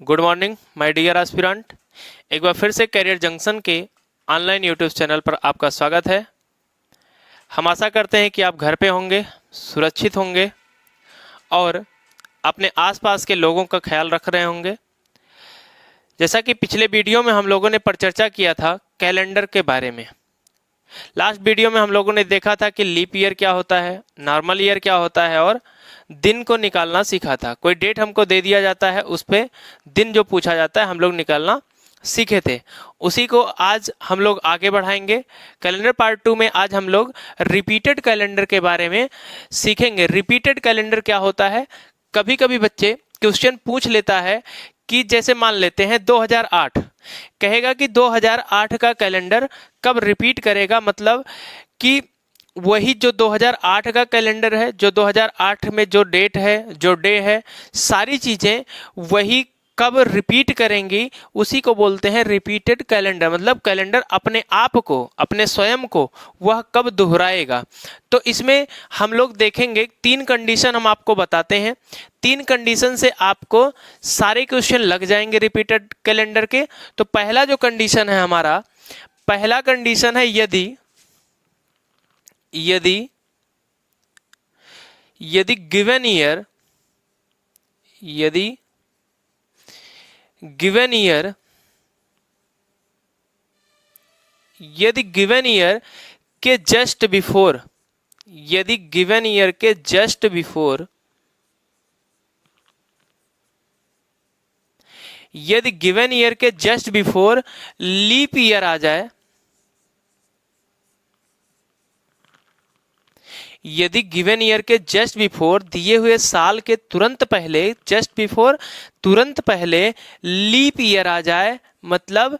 Good morning my dear aspirant. एक बार फिर से करियर जंक्शन के ऑनलाइन यूट्यूब चैनल पर आपका स्वागत है। हम आशा करते हैं कि आप घर पे होंगे, सुरक्षित होंगे और अपने आसपास के लोगों का ख्याल रख रहे होंगे। जैसा कि पिछले वीडियो में हम लोगों ने परिचर्चा किया था कैलेंडर के बारे में। लास्ट वीडियो में हम लोगों ने देखा था कि लीप ईयर क्या होता है, नॉर्मल ईयर क्या होता है और दिन को निकालना सीखा था। कोई डेट हमको दे दिया जाता है, उस पे दिन जो पूछा जाता है हम लोग निकालना सीखे थे। उसी को आज हम लोग आगे बढ़ाएंगे। कैलेंडर पार्ट 2 में आज हम लोग रिपीटेड कैलेंडर के बारे में सीखेंगे। रिपीटेड कैलेंडर क्या होता है? कभी कभी बच्चे क्वेश्चन पूछ लेता है कि जैसे मान लेते हैं 2008 कहेगा कि 2008 का कैलेंडर कब रिपीट करेगा, मतलब कि वही जो 2008 का कैलेंडर है, जो 2008 में जो डेट है, जो डे है, सारी चीज़ें वही कब रिपीट करेंगी, उसी को बोलते हैं रिपीटेड कैलेंडर। मतलब कैलेंडर अपने आप को, अपने स्वयं को वह कब दोहराएगा। तो इसमें हम लोग देखेंगे 3 कंडीशन हम आपको बताते हैं। 3 कंडीशन से आपको सारे क्वेश्चन लग जाएंगे रिपीटेड कैलेंडर के। तो पहला जो कंडीशन है हमारा, पहला कंडीशन है यदि गिवन ईयर के जस्ट बिफोर, यदि गिवन ईयर के जस्ट बिफोर, यदि गिवन ईयर के जस्ट बिफोर लीप ईयर आ जाए, यदि गिवन ईयर के जस्ट बिफोर, दिए हुए साल के तुरंत पहले, जस्ट बिफोर तुरंत पहले लीप ईयर आ जाए, मतलब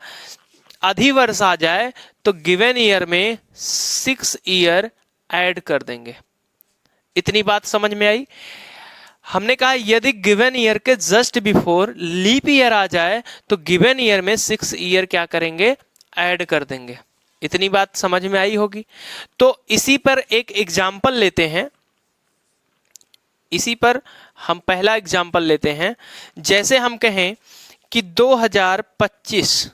अधिवर्ष आ जाए, तो गिवन ईयर में 6 ईयर ऐड कर देंगे। इतनी बात समझ में आई? हमने कहा यदि गिवन ईयर के जस्ट बिफोर लीप ईयर आ जाए तो गिवन ईयर में 6 ईयर क्या करेंगे? ऐड कर देंगे। इतनी बात समझ में आई होगी। तो इसी पर एक एग्जाम्पल लेते हैं, इसी पर हम पहला एग्जाम्पल लेते हैं। जैसे हम कहें कि 2025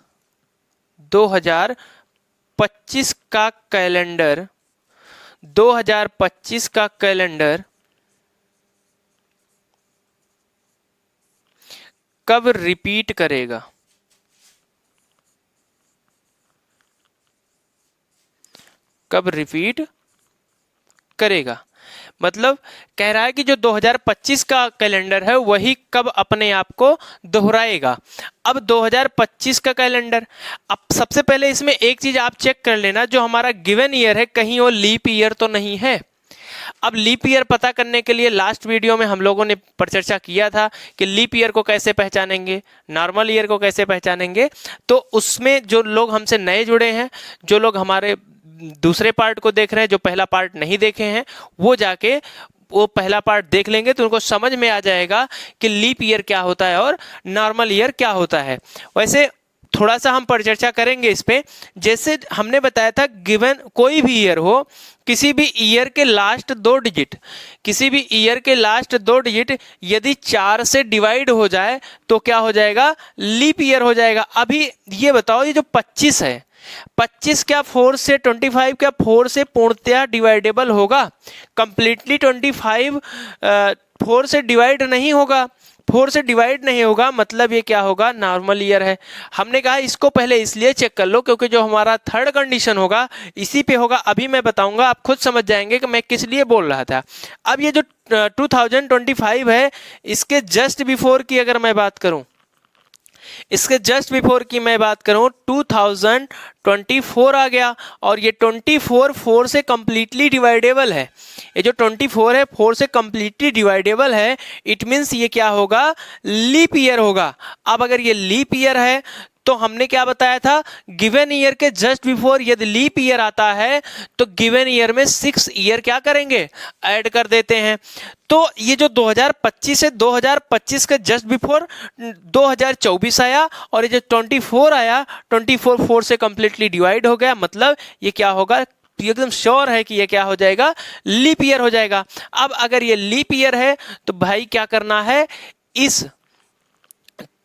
का कैलेंडर, 2025 का कैलेंडर कब रिपीट करेगा? कब रिपीट करेगा? मतलब कह रहा है कि जो 2025 का कैलेंडर है वही कब अपने आप को दोहराएगा। अब 2025 का कैलेंडर, अब सबसे पहले इसमें एक चीज आप चेक कर लेना, जो हमारा गिवन ईयर है कहीं वो लीप ईयर तो नहीं है। अब लीप ईयर पता करने के लिए लास्ट वीडियो में हम लोगों ने परिचर्चा किया था कि लीप ईयर को कैसे पहचानेंगे, नॉर्मल ईयर को कैसे पहचानेंगे। तो उसमें जो लोग हमसे नए जुड़े हैं, जो लोग हमारे दूसरे पार्ट को देख रहे हैं, जो पहला पार्ट नहीं देखे हैं, वो जाके वो पहला पार्ट देख लेंगे तो उनको समझ में आ जाएगा कि लीप ईयर क्या होता है और नॉर्मल ईयर क्या होता है। वैसे थोड़ा सा हम परिचर्चा करेंगे इस पे। जैसे हमने बताया था गिवन कोई भी ईयर हो, किसी भी ईयर के लास्ट 2 डिजिट, किसी भी ईयर के लास्ट 2 डिजिट यदि 4 से डिवाइड हो जाए तो क्या हो जाएगा? लीप ईयर हो जाएगा। अभी ये बताओ, ये जो 25 है, 25 क्या 4 से 25 क्या 4 से पूर्णतया डिवाइडेबल होगा? कंप्लीटली 25 4 से डिवाइड नहीं होगा, 4 से डिवाइड नहीं होगा, मतलब ये क्या होगा? नॉर्मल ईयर है। हमने कहा इसको पहले इसलिए चेक कर लो क्योंकि जो हमारा थर्ड कंडीशन होगा इसी पे होगा। अभी मैं बताऊंगा, आप खुद समझ जाएंगे कि मैं किस लिए बोल रहा था। अब ये जो 2025 है, इसके जस्ट बिफोर की अगर मैं बात करूं, इसके जस्ट बिफोर की मैं बात करूं, 2024 आ गया और ये 24 4 से कंप्लीटली डिवाइडेबल है। ये जो 24 है 4 से कंप्लीटली डिवाइडेबल है, इट मीन्स ये क्या होगा? लीप ईयर होगा। अब अगर ये लीप ईयर है तो हमने क्या बताया था? गिवन ईयर के जस्ट बिफोर यदि लीप ईयर आता है तो गिवन ईयर में 6 ईयर क्या करेंगे? ऐड कर देते हैं। तो ये जो 2025 है, 2025 के जस्ट बिफोर 2024 आया और ये जो 24 आया, 24 4 से कंप्लीटली डिवाइड हो गया, मतलब ये क्या होगा? एकदम श्योर है कि ये क्या हो जाएगा? लीप ईयर हो जाएगा। अब अगर ये लीप ईयर है तो भाई क्या करना है? इस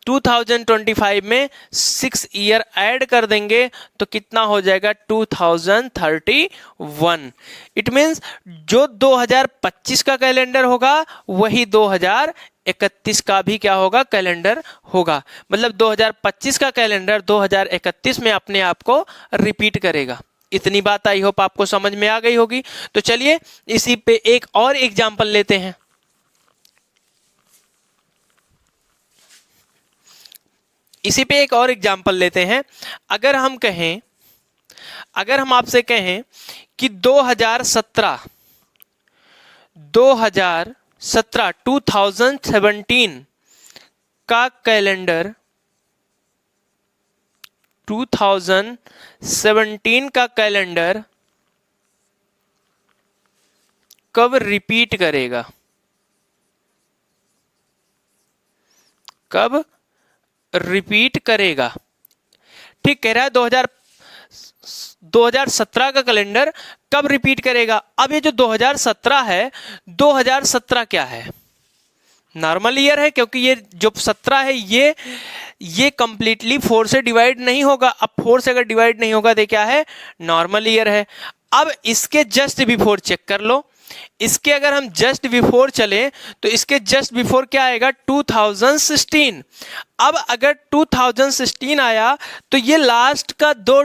2025 में 6 ईयर ऐड कर देंगे तो कितना हो जाएगा 2031। इट मीन्स जो 2025 का कैलेंडर होगा वही 2031 का भी क्या होगा कैलेंडर होगा। मतलब 2025 का कैलेंडर 2031 में अपने आप को रिपीट करेगा। इतनी बात आई होप आपको समझ में आ गई होगी। तो चलिए इसी पे एक और एग्जांपल लेते हैं। इसी पे एक और एग्जांपल लेते हैं। अगर हम आपसे कहें कि 2017 2017 का कैलेंडर 2017 का कैलेंडर कब रिपीट करेगा, कब रिपीट करेगा। ठीक कह रहा है 2017 का कैलेंडर कब रिपीट करेगा। अब ये जो 2017 है, 2017 क्या है, नॉर्मल ईयर है, क्योंकि ये जो 17 है ये कंप्लीटली 4 से डिवाइड नहीं होगा। अब 4 से अगर डिवाइड नहीं होगा तो क्या है, नॉर्मल ईयर है। अब इसके जस्ट बिफोर चेक कर लो। इसके अगर हम जस्ट बिफोर चलें तो इसके जस्ट बिफोर क्या आएगा 2016। अब अगर 2016 आया तो ये लास्ट का दो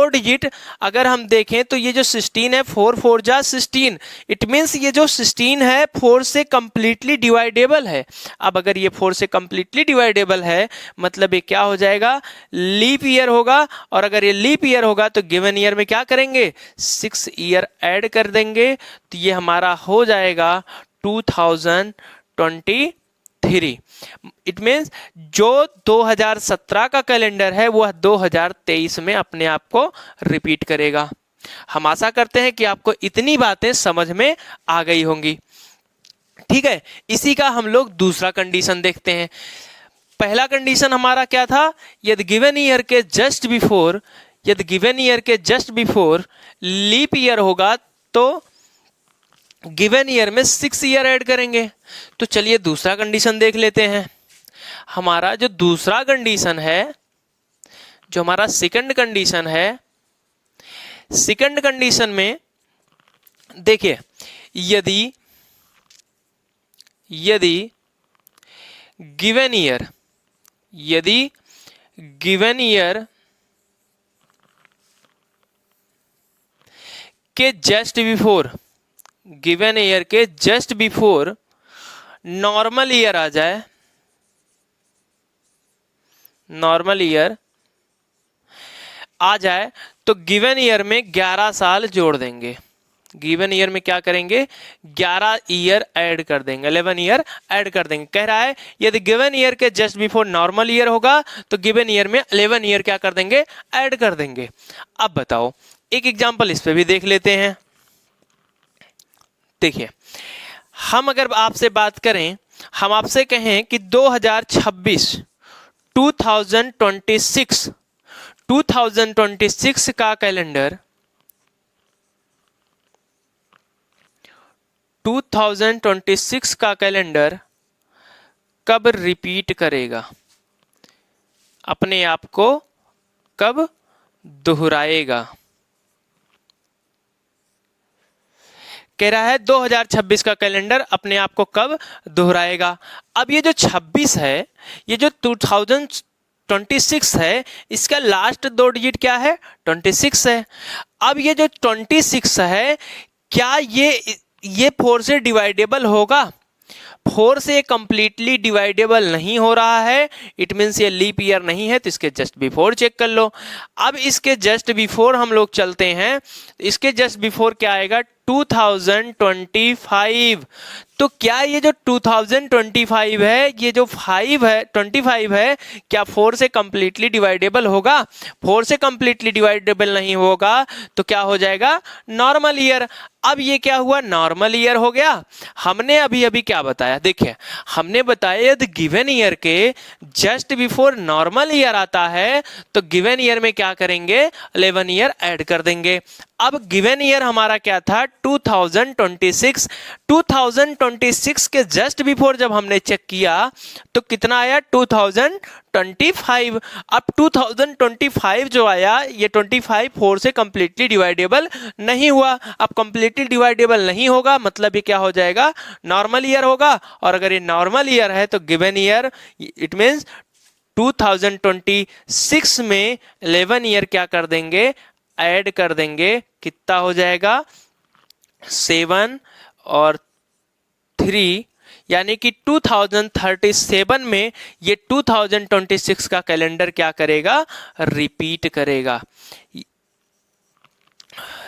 डिजिट अगर हम देखें तो ये जो 16 है 4 4 जा 16। इट मीन्स ये जो 16 है 4 से कंप्लीटली डिवाइडेबल है। अब अगर ये 4 से कंप्लीटली डिवाइडेबल है मतलब ये क्या हो जाएगा, लीप ईयर होगा। और अगर ये लीप ईयर होगा तो गिवन ईयर में क्या करेंगे, 6 ईयर ऐड कर देंगे तो ये हमारा हो जाएगा 2023। इट मीन्स जो 2017 का कैलेंडर है वह 2023 में अपने आप को रिपीट करेगा। हम आशा करते हैं कि आपको इतनी बातें समझ में आ गई होंगी। ठीक है, इसी का हम लोग दूसरा कंडीशन देखते हैं। पहला कंडीशन हमारा क्या था, यदि गिवन ईयर के जस्ट बिफोर लीप ईयर होगा तो गिवन ईयर में 6 ईयर ऐड करेंगे। तो चलिए दूसरा कंडीशन देख लेते हैं। हमारा जो दूसरा कंडीशन है, जो हमारा सेकंड कंडीशन है, सेकंड कंडीशन में देखिए यदि गिवन ईयर के जस्ट बिफोर नॉर्मल ईयर आ जाए, तो गिवन ईयर में 11 साल जोड़ देंगे। गिवन ईयर में क्या करेंगे, 11 ईयर ऐड कर देंगे, 11 ईयर ऐड कर देंगे। कह रहा है यदि गिवन ईयर के जस्ट बिफोर नॉर्मल ईयर होगा तो गिवन ईयर में 11 ईयर क्या कर देंगे, ऐड कर देंगे। अब बताओ एक एग्जांपल इस पे भी देख लेते हैं। देखिए हम अगर आपसे बात करें, हम आपसे कहें कि 2026 का कैलेंडर 2026 का कैलेंडर कब रिपीट करेगा, अपने आप को कब दोहराएगा। कह रहा है 2026 का कैलेंडर अपने आप को कब दोहराएगा। अब ये जो 26 है, ये जो 2026 है, इसका लास्ट दो डिजिट क्या है, 26 है। अब ये जो 26 है क्या ये 4 से डिवाइडेबल होगा, 4 से कंप्लीटली डिवाइडेबल नहीं हो रहा है। इट मीन्स ये लीप ईयर नहीं है, तो इसके जस्ट बिफोर चेक कर लो। अब इसके जस्ट बिफोर हम लोग चलते हैं, इसके जस्ट बिफोर क्या आएगा 2025। तो क्या ये जो 2025 है, ये जो 25 है, क्या 4 से कंप्लीटली डिवाइडेबल होगा, 4 से कंप्लीटली डिवाइडेबल नहीं होगा तो क्या हो जाएगा, नॉर्मल ईयर। अब ये क्या हुआ, नॉर्मल ईयर हो गया। हमने अभी क्या बताया, देखिए हमने बताया यदि गिवन ईयर के जस्ट बिफोर नॉर्मल ईयर आता है तो गिवन ईयर में क्या करेंगे, 11 ईयर ऐड कर देंगे। अब गिवन ईयर हमारा क्या था 2026। 2026 के जस्ट बिफोर जब हमने चेक किया तो कितना आया 2025। अब 2025 जो आया ये 25 4 से कंप्लीटली डिवाइडेबल नहीं हुआ। अब कंप्लीटली डिवाइडेबल नहीं होगा मतलब ये क्या हो जाएगा, नॉर्मल ईयर होगा। और अगर ये नॉर्मल ईयर है तो गिवन ईयर इट मीन्स 2026 में 11 ईयर क्या कर देंगे, ऐड कर देंगे। कितना हो जाएगा 7 और 3, यानी कि 2037 में ये 2026 का कैलेंडर क्या करेगा, रिपीट करेगा,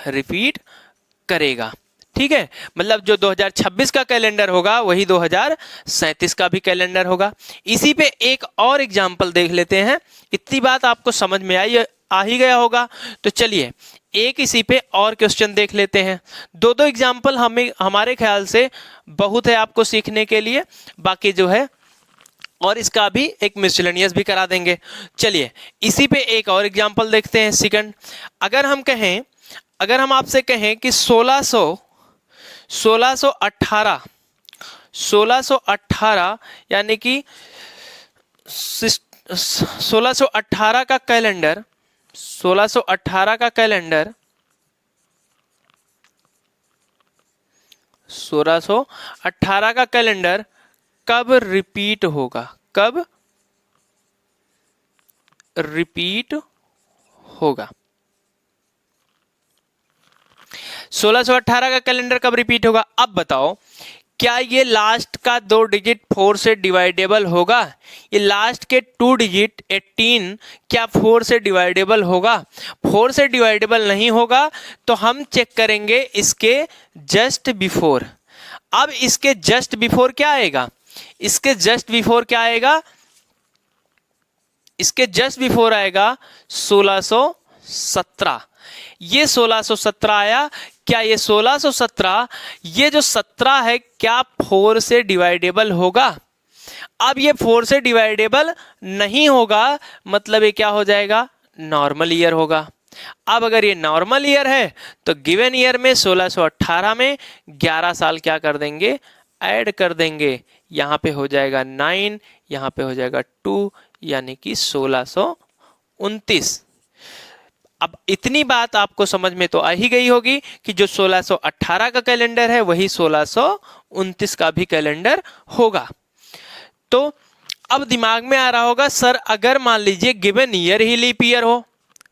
रिपीट करेगा। ठीक है, मतलब जो 2026 का कैलेंडर होगा वही 2037 का भी कैलेंडर होगा। इसी पे एक और एग्जांपल देख लेते हैं। इतनी बात आपको समझ में आ ही गया होगा। तो चलिए एक इसी पे और क्वेश्चन देख लेते हैं। दो दो एग्जांपल हमारे ख्याल से बहुत है आपको सीखने के लिए, बाकी जो है और इसका भी एक मिसलेनियस भी करा देंगे। चलिए इसी पे एक और एग्जांपल देखते हैं। सेकंड, अगर हम आपसे कहें कि 1618 यानी कि 1618 का कैलेंडर, 1618 का कैलेंडर 1618 का कैलेंडर कब रिपीट होगा, कब रिपीट होगा। 1618 का कैलेंडर कब रिपीट होगा। अब बताओ क्या ये लास्ट का 2 डिजिट 4 से डिवाइडेबल होगा, ये लास्ट के 2 डिजिट 18 क्या 4 से डिवाइडेबल होगा। 4 से डिवाइडेबल नहीं होगा तो हम चेक करेंगे इसके जस्ट बिफोर। अब इसके जस्ट बिफोर क्या आएगा, इसके जस्ट बिफोर क्या आएगा, इसके जस्ट बिफोर आएगा 1617। ये 1617 आया। क्या ये 1617 ये जो 17 है क्या 4 से डिवाइडेबल होगा। अब ये 4 से डिवाइडेबल नहीं होगा मतलब ये क्या हो जाएगा, नॉर्मल ईयर होगा। अब अगर ये नॉर्मल ईयर है तो गिवन ईयर में 1618 में 11 साल क्या कर देंगे, ऐड कर देंगे। यहाँ पे हो जाएगा 9, यहाँ पे हो जाएगा 2, यानी कि 1629। अब इतनी बात आपको समझ में तो आ ही गई होगी कि जो 1618 का कैलेंडर है वही 1629 का भी कैलेंडर होगा। तो अब दिमाग में आ रहा होगा सर अगर मान लीजिए गिवन ईयर ही लीप ईयर हो,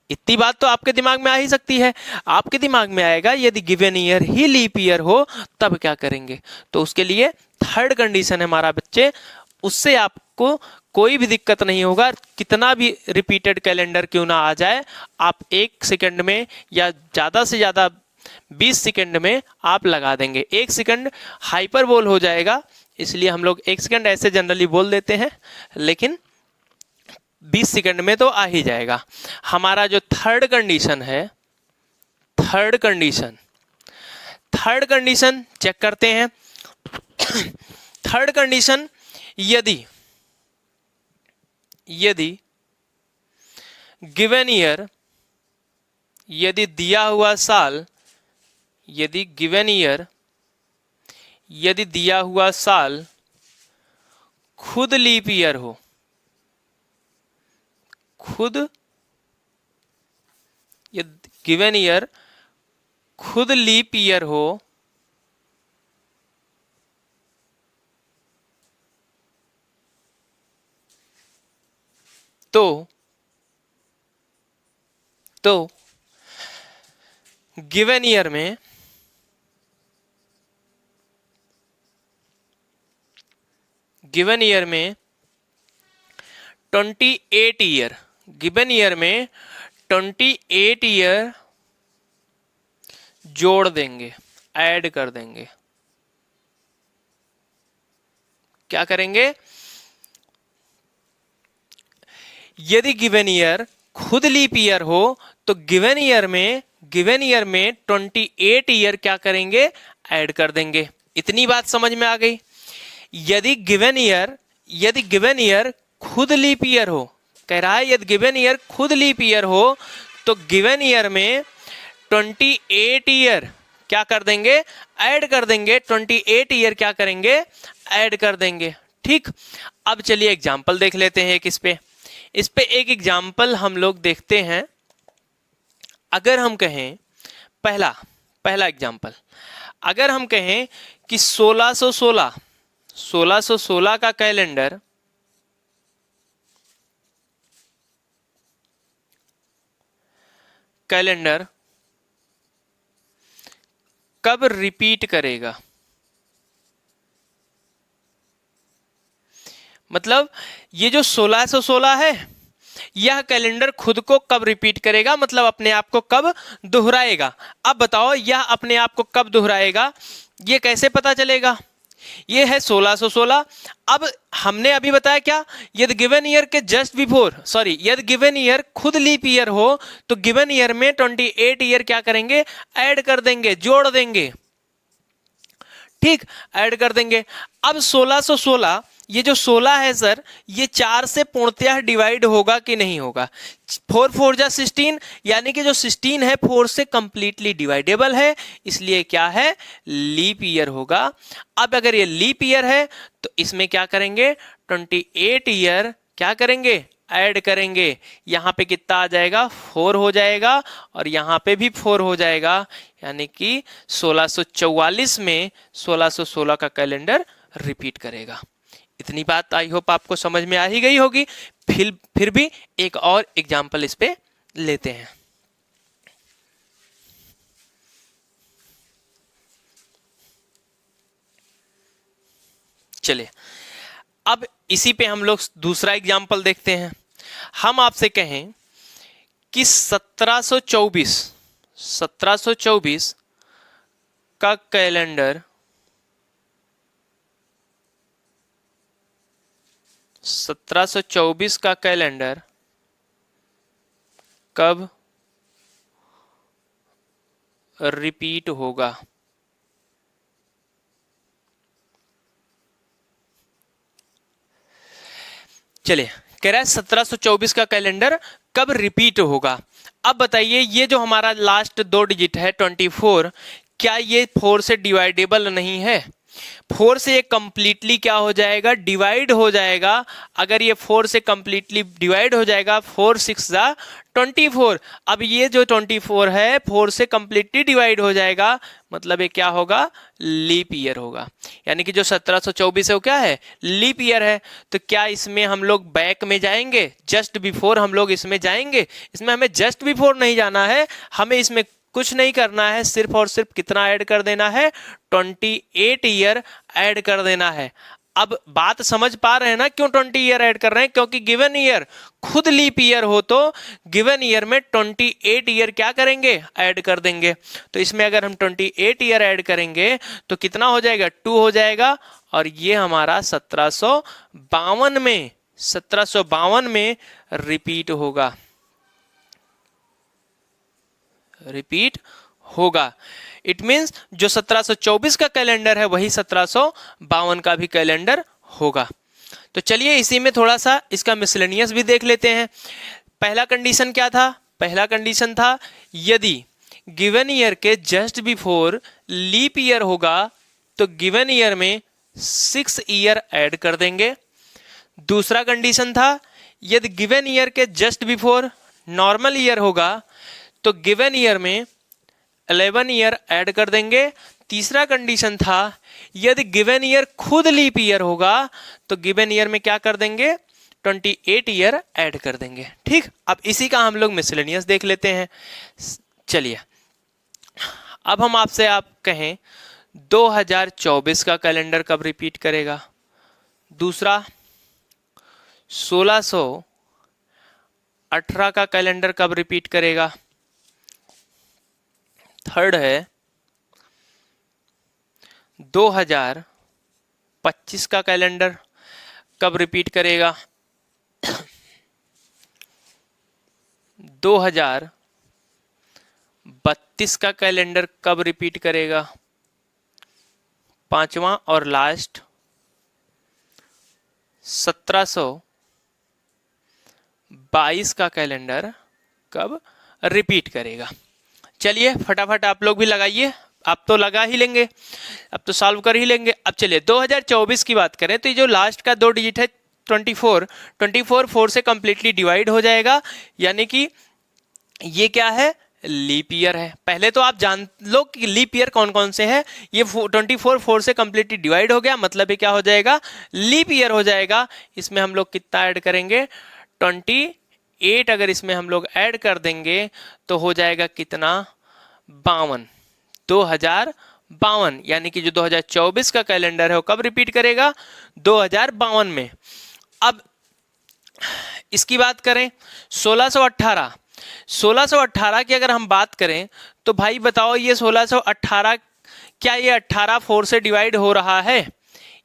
इतनी बात तो आपके दिमाग में आ ही सकती है। आपके दिमाग में आएगा यदि गिवन ईयर ही लीप ईयर हो तब क्या करेंगे। तो उसके लिए थर्ड कंडीशन है हमारा बच्चे, उससे आपको कोई भी दिक्कत नहीं होगा। कितना भी रिपीटेड कैलेंडर क्यों ना आ जाए, आप 1 सेकंड में या ज़्यादा से ज़्यादा 20 सेकंड में आप लगा देंगे। 1 सेकंड हाइपरबोल हो जाएगा, इसलिए हम लोग 1 सेकंड ऐसे जनरली बोल देते हैं, लेकिन 20 सेकंड में तो आ ही जाएगा। हमारा जो थर्ड कंडीशन है, थर्ड कंडीशन चेक करते हैं। थर्ड कंडीशन, यदि गिवन ईयर, यदि दिया हुआ साल, यदि गिवन ईयर, यदि दिया हुआ साल खुद लीप ईयर हो, खुद गिवन ईयर खुद लीप ईयर हो तो गिवन ईयर में गिवन ईयर में 28 ईयर, गिवन ईयर में 28 ईयर जोड़ देंगे, ऐड कर देंगे। क्या करेंगे, यदि गिवन ईयर खुद लीप ईयर हो तो गिवन ईयर में 28 ईयर क्या करेंगे, ऐड कर देंगे। इतनी बात समझ में आ गई। यदि गिवन ईयर खुद लीप ईयर हो, कह रहा है यदि गिवन ईयर खुद लीप ईयर हो तो गिवन ईयर में 28 ईयर क्या कर देंगे, ऐड कर देंगे, 28 ईयर क्या करेंगे, ऐड कर देंगे। ठीक, अब चलिए एग्जाम्पल देख लेते हैं एक इस पे एक एग्जाम्पल हम लोग देखते हैं। अगर हम कहें पहला पहला एग्जाम्पल, अगर हम कहें कि 1616 का कैलेंडर कब रिपीट करेगा, मतलब ये जो 1616 है यह कैलेंडर खुद को कब रिपीट करेगा, मतलब अपने आप को कब दोहराएगा। अब बताओ यह अपने आप को कब दोहराएगा, ये कैसे पता चलेगा। ये है 1616। अब हमने अभी बताया क्या, यदि गिवन ईयर के जस्ट बिफोर, सॉरी यदि गिवन ईयर खुद लीप ईयर हो तो गिवन ईयर में 28 ईयर क्या करेंगे, ऐड कर देंगे, जोड़ देंगे। ठीक, ऐड कर देंगे। अब 1616, ये जो 16 है सर, ये 4 से पूर्णतः डिवाइड होगा कि नहीं होगा। 4 4 जा 16, यानी कि जो 16 है 4 से कंप्लीटली डिवाइडेबल है, इसलिए क्या है, लीप ईयर होगा। अब अगर ये लीप ईयर है तो इसमें क्या करेंगे, 28 ईयर क्या करेंगे, ऐड करेंगे। यहां पे कितना आ जाएगा, 4 हो जाएगा, और यहां पे भी 4 हो जाएगा, यानी कि 1644 में 1616 का कैलेंडर रिपीट करेगा। इतनी बात आई होप आपको समझ में आ ही गई होगी। फिर भी एक और एग्जाम्पल इस पे लेते हैं। चलिए, अब इसी पे हम लोग दूसरा एग्जाम्पल देखते हैं। हम आपसे कहें कि 1724 का कैलेंडर 1724 का कैलेंडर कब रिपीट होगा। चलिए, कह रहा है 1724 का कैलेंडर कब रिपीट होगा। अब बताइए, ये जो हमारा लास्ट 2 डिजिट है 24, क्या ये 4 से डिवाइडेबल नहीं है। 4 से ये कंप्लीटली क्या हो जाएगा, डिवाइड हो जाएगा। अगर ये 4 से कंप्लीटली डिवाइड हो जाएगा, 4 6 जा 24। अब ये जो 24 है 4 से कंप्लीटली डिवाइड हो जाएगा, मतलब ये क्या होगा, लीप ईयर होगा। यानी कि जो 1724 है वो क्या है, लीप ईयर है। तो क्या इसमें हम लोग बैक में जाएंगे, जस्ट बिफोर हम लोग इसमें जाएंगे। इसमें हमें जस्ट बिफोर नहीं जाना है, हमें इसमें कुछ नहीं करना है, सिर्फ और सिर्फ कितना ऐड कर देना है, 28 ईयर ऐड कर देना है। अब बात समझ पा रहे हैं ना, क्यों 20 ईयर ऐड कर रहे हैं, क्योंकि गिवन ईयर खुद लीप ईयर हो तो गिवन ईयर में 28 ईयर क्या करेंगे, ऐड कर देंगे। तो इसमें अगर हम 28 ईयर ऐड करेंगे तो कितना हो जाएगा, 2 हो जाएगा, और ये हमारा 1752 में रिपीट होगा, रिपीट होगा। इट मींस जो 1724 का कैलेंडर है वही 1752 का भी कैलेंडर होगा। तो चलिए इसी में थोड़ा सा इसका मिसलेनियस भी देख लेते हैं। पहला कंडीशन क्या था, पहला कंडीशन था यदि गिवन ईयर के जस्ट बिफोर लीप ईयर होगा तो गिवन ईयर में 6 ईयर ऐड कर देंगे। दूसरा कंडीशन था यदि गिवन ईयर के जस्ट बिफोर नॉर्मल ईयर होगा तो गिवन ईयर में 11 ईयर ऐड कर देंगे। तीसरा कंडीशन था यदि गिवन ईयर खुद लीप ईयर होगा तो गिवन ईयर में क्या कर देंगे, 28 ईयर ऐड कर देंगे। ठीक, अब इसी का हम लोग मिसलेनियस देख लेते हैं। चलिए, अब हम आपसे आप कहें 2024 का कैलेंडर कब रिपीट करेगा। दूसरा 1618 का कैलेंडर कब रिपीट करेगा। थर्ड है 2025 का कैलेंडर कब रिपीट करेगा। 2032 का कैलेंडर कब रिपीट करेगा। पांचवा और लास्ट 1722 का कैलेंडर कब रिपीट करेगा। चलिए फटाफट आप लोग भी लगाइए, आप तो लगा ही लेंगे, अब तो सॉल्व कर ही लेंगे। अब चलिए 2024 की बात करें तो ये जो लास्ट का 2 डिजिट है 24 4 से कंप्लीटली डिवाइड हो जाएगा, यानी कि ये क्या है, लीप ईयर है। पहले तो आप जान लो कि लीप ईयर कौन कौन से हैं। ये 24 4 से कंप्लीटली डिवाइड हो गया, मतलब ये क्या हो जाएगा, लीप ईयर हो जाएगा। इसमें हम लोग कितना ऐड करेंगे, 28 अगर इसमें हम लोग ऐड कर देंगे तो हो जाएगा कितना, 52, 2052, यानी कि जो 2024 का कैलेंडर है वो कब रिपीट करेगा, 2052 में। अब इसकी बात करें 1618 की अगर हम बात करें तो भाई बताओ ये 1618, क्या ये 18 4 से डिवाइड हो रहा है,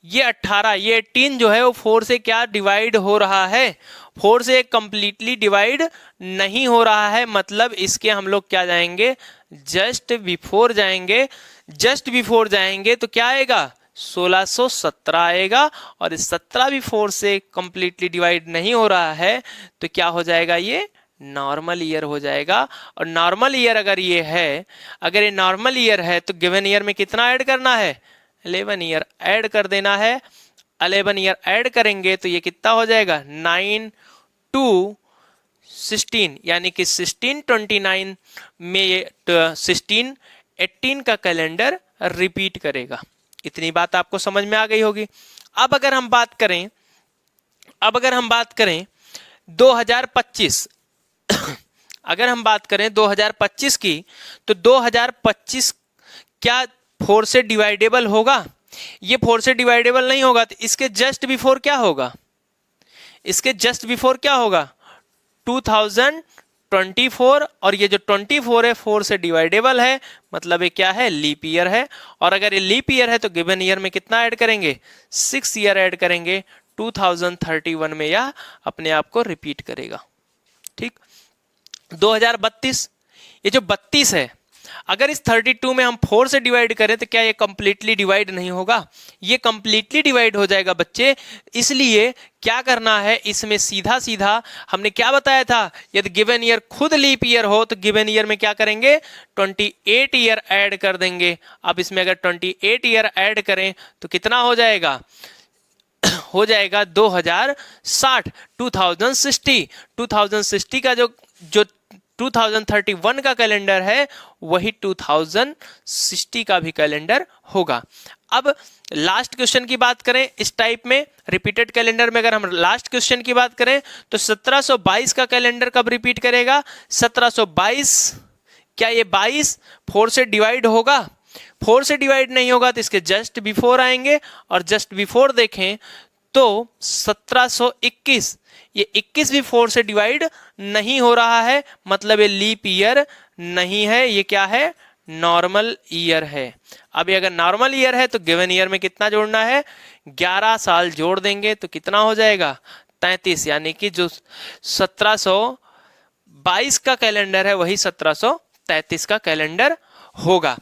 ये 18 ये 18 जो है वो 4 से क्या डिवाइड हो रहा है, 4 से कंप्लीटली डिवाइड नहीं हो रहा है। मतलब इसके हम लोग क्या जाएंगे, जस्ट बिफोर जाएंगे, जस्ट बिफोर जाएंगे तो क्या आएगा, 1617 आएगा। और इस 17 भी 4 से कंप्लीटली डिवाइड नहीं हो रहा है तो क्या हो जाएगा, ये नॉर्मल ईयर हो जाएगा। और नॉर्मल ईयर अगर ये है, अगर ये नॉर्मल ईयर है तो गिवन ईयर में कितना ऐड करना है, 11 ईयर ऐड कर देना है। 11 ईयर ऐड करेंगे तो ये कितना हो जाएगा, 9 2 16, यानी कि 1629 में ये 1618 का कैलेंडर रिपीट करेगा। इतनी बात आपको समझ में आ गई होगी। अब अगर हम बात करें 2025 अगर हम बात करें 2025 की, तो 2025 क्या 4 से डिवाइडेबल होगा, ये 4 से डिवाइडेबल नहीं होगा। तो इसके जस्ट बिफोर क्या होगा, इसके जस्ट बिफोर क्या होगा, 2024, और ये जो 24 है 4 से डिवाइडेबल है, मतलब ये क्या है, लीप ईयर है। और अगर ये लीप ईयर है तो गिवन ईयर में कितना ऐड करेंगे, 6 ईयर ऐड करेंगे, 2031 में यह अपने आप को रिपीट करेगा। ठीक, 2032, ये जो 32 है, अगर इस 32 में हम 4 से डिवाइड करें तो क्या ये कंप्लीटली डिवाइड नहीं होगा, ये कंप्लीटली डिवाइड हो जाएगा बच्चे। इसलिए क्या करना है, इसमें सीधा सीधा हमने क्या बताया था, यदि गिवन ईयर खुद लीप ईयर हो तो गिवन ईयर में क्या करेंगे, 28 ईयर ऐड कर देंगे। अब इसमें अगर 28 ईयर ऐड करें तो कितना हो जाएगा, हो जाएगा 2060, 2060 का जो 2031 का कैलेंडर है वही 2060 का भी कैलेंडर होगा। अब लास्ट क्वेश्चन की बात करें, इस टाइप में रिपीटेड कैलेंडर में अगर हम लास्ट क्वेश्चन की बात करें तो 1722 का कैलेंडर कब रिपीट करेगा, 1722, क्या ये 22 4 से डिवाइड होगा, 4 से डिवाइड नहीं होगा तो इसके जस्ट बिफोर आएंगे। और जस्ट बिफोर देखें तो 1721, ये 21 भी 4 से डिवाइड नहीं हो रहा है, मतलब ये लीप ईयर नहीं है, ये क्या है, नॉर्मल ईयर है। अब ये अगर नॉर्मल ईयर है तो गिवन ईयर में कितना जोड़ना है, 11 साल जोड़ देंगे तो कितना हो जाएगा, 33, यानी कि जो 1722 का कैलेंडर है वही 1733 का कैलेंडर होगा।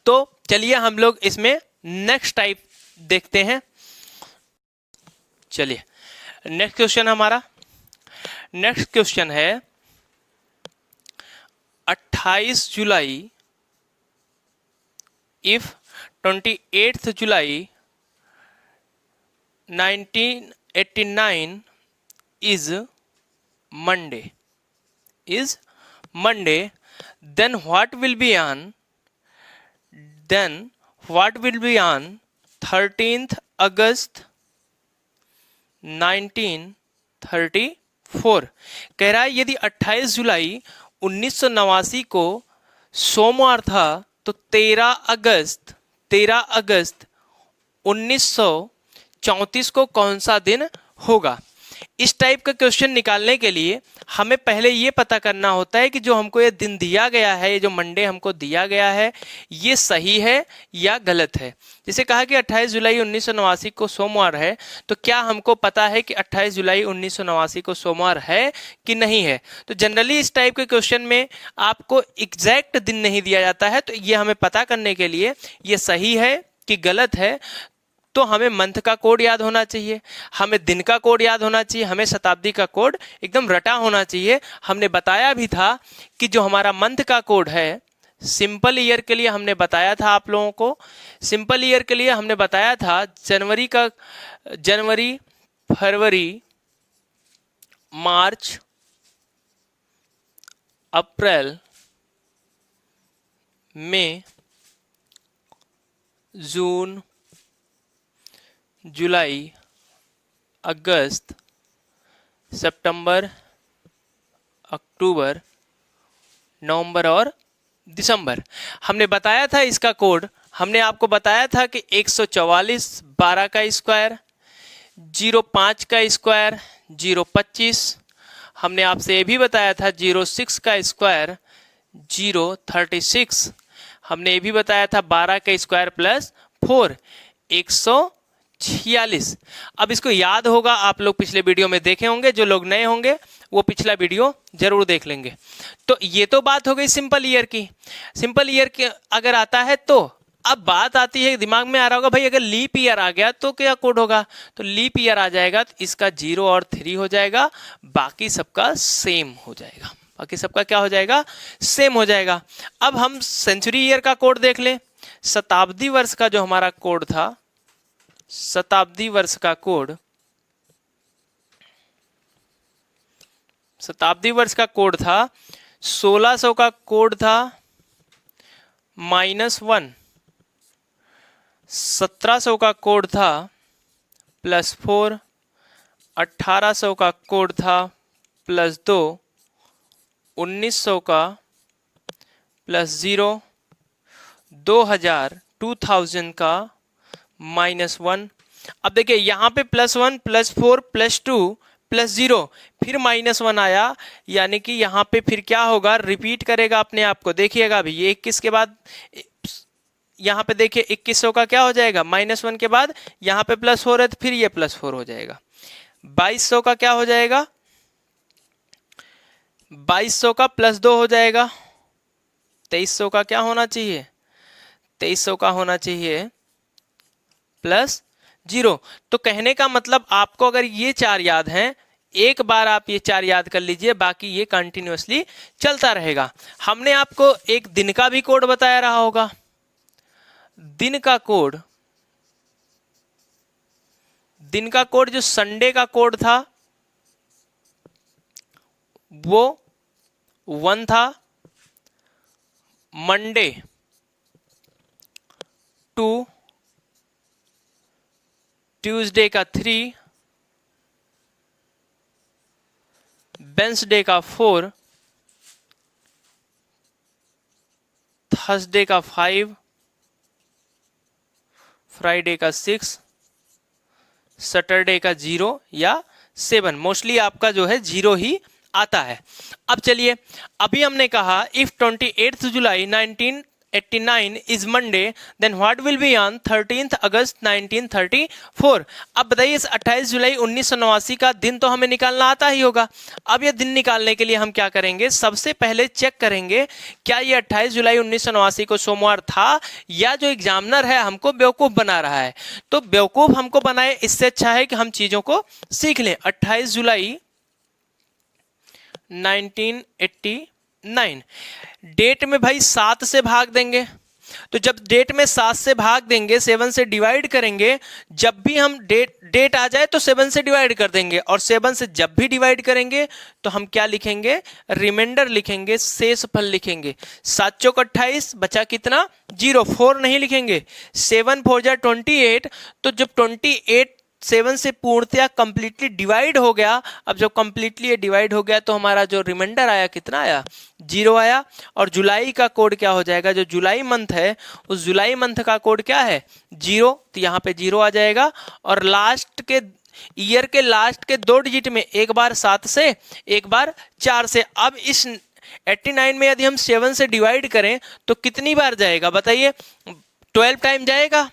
तो चलिए हम लोग इसमें नेक्स्ट टाइप देखते हैं। चलिए नेक्स्ट क्वेश्चन हमारा, नेक्स्ट क्वेश्चन है 28 जुलाई if 28th July 1989 is Monday, then what will be on 13th August 1934। कह रहा है यदि 28 जुलाई 1989 को सोमवार था तो 13 अगस्त 1934 को कौन सा दिन होगा। इस टाइप का क्वेश्चन निकालने के लिए हमें पहले ये पता करना होता है कि जो हमको ये दिन दिया गया है, ये जो मंडे हमको दिया गया है, ये सही है या गलत है। जैसे कहा कि 28 जुलाई 1989 को सोमवार है, तो क्या हमको पता है कि 28 जुलाई 1989 को सोमवार है कि नहीं है। तो जनरली इस टाइप के क्वेश्चन में आपको एग्जैक्ट दिन नहीं दिया जाता है, तो ये हमें पता करने के लिए ये सही है कि गलत है तो हमें मंथ का कोड याद होना चाहिए, हमें दिन का कोड याद होना चाहिए, हमें शताब्दी का कोड एकदम रटा होना चाहिए। हमने बताया भी था कि जो हमारा मंथ का कोड है, सिंपल ईयर के लिए हमने बताया था आप लोगों को, सिंपल ईयर के लिए हमने बताया था जनवरी, फरवरी, मार्च, अप्रैल, मई, जून, जुलाई, अगस्त, सितंबर, अक्टूबर, नवंबर और दिसंबर। हमने बताया था इसका कोड, हमने आपको बताया था कि 144 12 का स्क्वायर, 05 का स्क्वायर 025, हमने आपसे ये भी बताया था 06 का स्क्वायर 036, हमने ये भी बताया था 12 का स्क्वायर प्लस 4 146। अब इसको याद होगा, आप लोग पिछले वीडियो में देखे होंगे, जो लोग नए होंगे वो पिछला वीडियो जरूर देख लेंगे। तो ये तो बात हो गई सिंपल ईयर की। सिंपल ईयर के अगर आता है तो अब बात आती है, दिमाग में आ रहा होगा भाई अगर लीप ईयर आ गया तो क्या कोड होगा, तो लीप ईयर आ जाएगा तो इसका 0 और 3 हो जाएगा, बाकी सबका सेम हो जाएगा, बाकी सबका क्या हो जाएगा, सेम हो जाएगा। अब हम सेंचुरी ईयर का कोड देख लें। शताब्दी वर्ष का जो हमारा कोड था, शताब्दी वर्ष का कोड, शताब्दी वर्ष का कोड था 1600 का कोड था -1, 1700 का कोड था +4, 1800 का कोड था +2, 1900 का +0, 2000 का -1। अब देखिए यहाँ पे +1 +4 +2 +0 फिर -1 आया, यानी कि यहाँ पे फिर क्या होगा, रिपीट करेगा अपने आप को। देखिएगा अभी ये 21 के बाद यहाँ पे देखिए 2100 का क्या हो जाएगा, -1 के बाद यहाँ पे +4 है तो फिर ये +4 हो जाएगा। 2200 का क्या हो जाएगा, 2200 का +2 हो जाएगा। 2300 का क्या होना चाहिए, 2300 का होना चाहिए +0। तो कहने का मतलब आपको अगर ये 4 याद हैं, एक बार आप ये 4 याद कर लीजिए, बाकी ये कंटिन्यूअसली चलता रहेगा। हमने आपको एक दिन का भी कोड बताया रहा होगा। दिन का कोड, दिन का कोड जो संडे का कोड था वो 1 था, मंडे 2, ट्यूसडे का 3, वेंसडे का 4, थर्सडे का 5, फ्राइडे का 6, सैटरडे का 0 या 7। मोस्टली आपका जो है 0 ही आता है। अब चलिए, अभी हमने कहा if 28 July 1989 is Monday then what will be on 13 August 1934। अब बताइए, इस 28 जुलाई 1989 का दिन तो हमें निकालना आता ही होगा। अब ये दिन निकालने के लिए हम क्या करेंगे, सबसे पहले चेक करेंगे क्या ये 28 जुलाई 1989 को सोमवार था, या जो एग्जामिनर है हमको बेवकूफ बना रहा है। तो बेवकूफ हमको बनाए, इससे अच्छा है कि हम चीजों को सीख लें। 28 जुलाई 1989 डेट में भाई 7 से भाग देंगे। तो जब डेट में 7 से भाग देंगे, 7 से डिवाइड करेंगे, जब भी हम डेट आ जाए तो 7 से डिवाइड कर देंगे, और 7 से जब भी डिवाइड करेंगे तो हम क्या लिखेंगे, रिमाइंडर लिखेंगे, शेषफल लिखेंगे। 7 चौक 28, बचा कितना 0, 4 नहीं लिखेंगे। 7 4 जा 28, तो जब 28 7 से पूर्णतया कंप्लीटली डिवाइड हो गया, अब जब कंप्लीटली ये डिवाइड हो गया तो हमारा जो रिमाइंडर आया कितना आया, 0 आया। और जुलाई का कोड क्या हो जाएगा, जो जुलाई मंथ है उस जुलाई मंथ का कोड क्या है 0, तो यहाँ पे 0 आ जाएगा। और लास्ट के ईयर के लास्ट के 2 डिजिट में एक बार 7 से एक बार 4 से। अब इस 89 में यदि हम 7 से डिवाइड करें तो कितनी बार जाएगा बताइए, 12 टाइम जाएगा।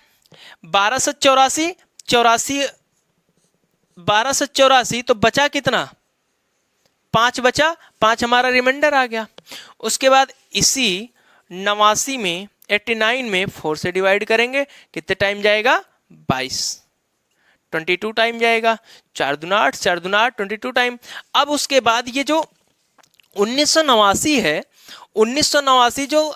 1284 तो बचा कितना, 5 बचा, 5 हमारा रिमाइंडर आ गया। उसके बाद इसी 89 में 4 से डिवाइड करेंगे, कितने टाइम जाएगा, 22, 22 टाइम जाएगा। 4 दूना 8, 4 दूना 8, 22 टाइम। अब उसके बाद ये जो 1989 है, 1989 जो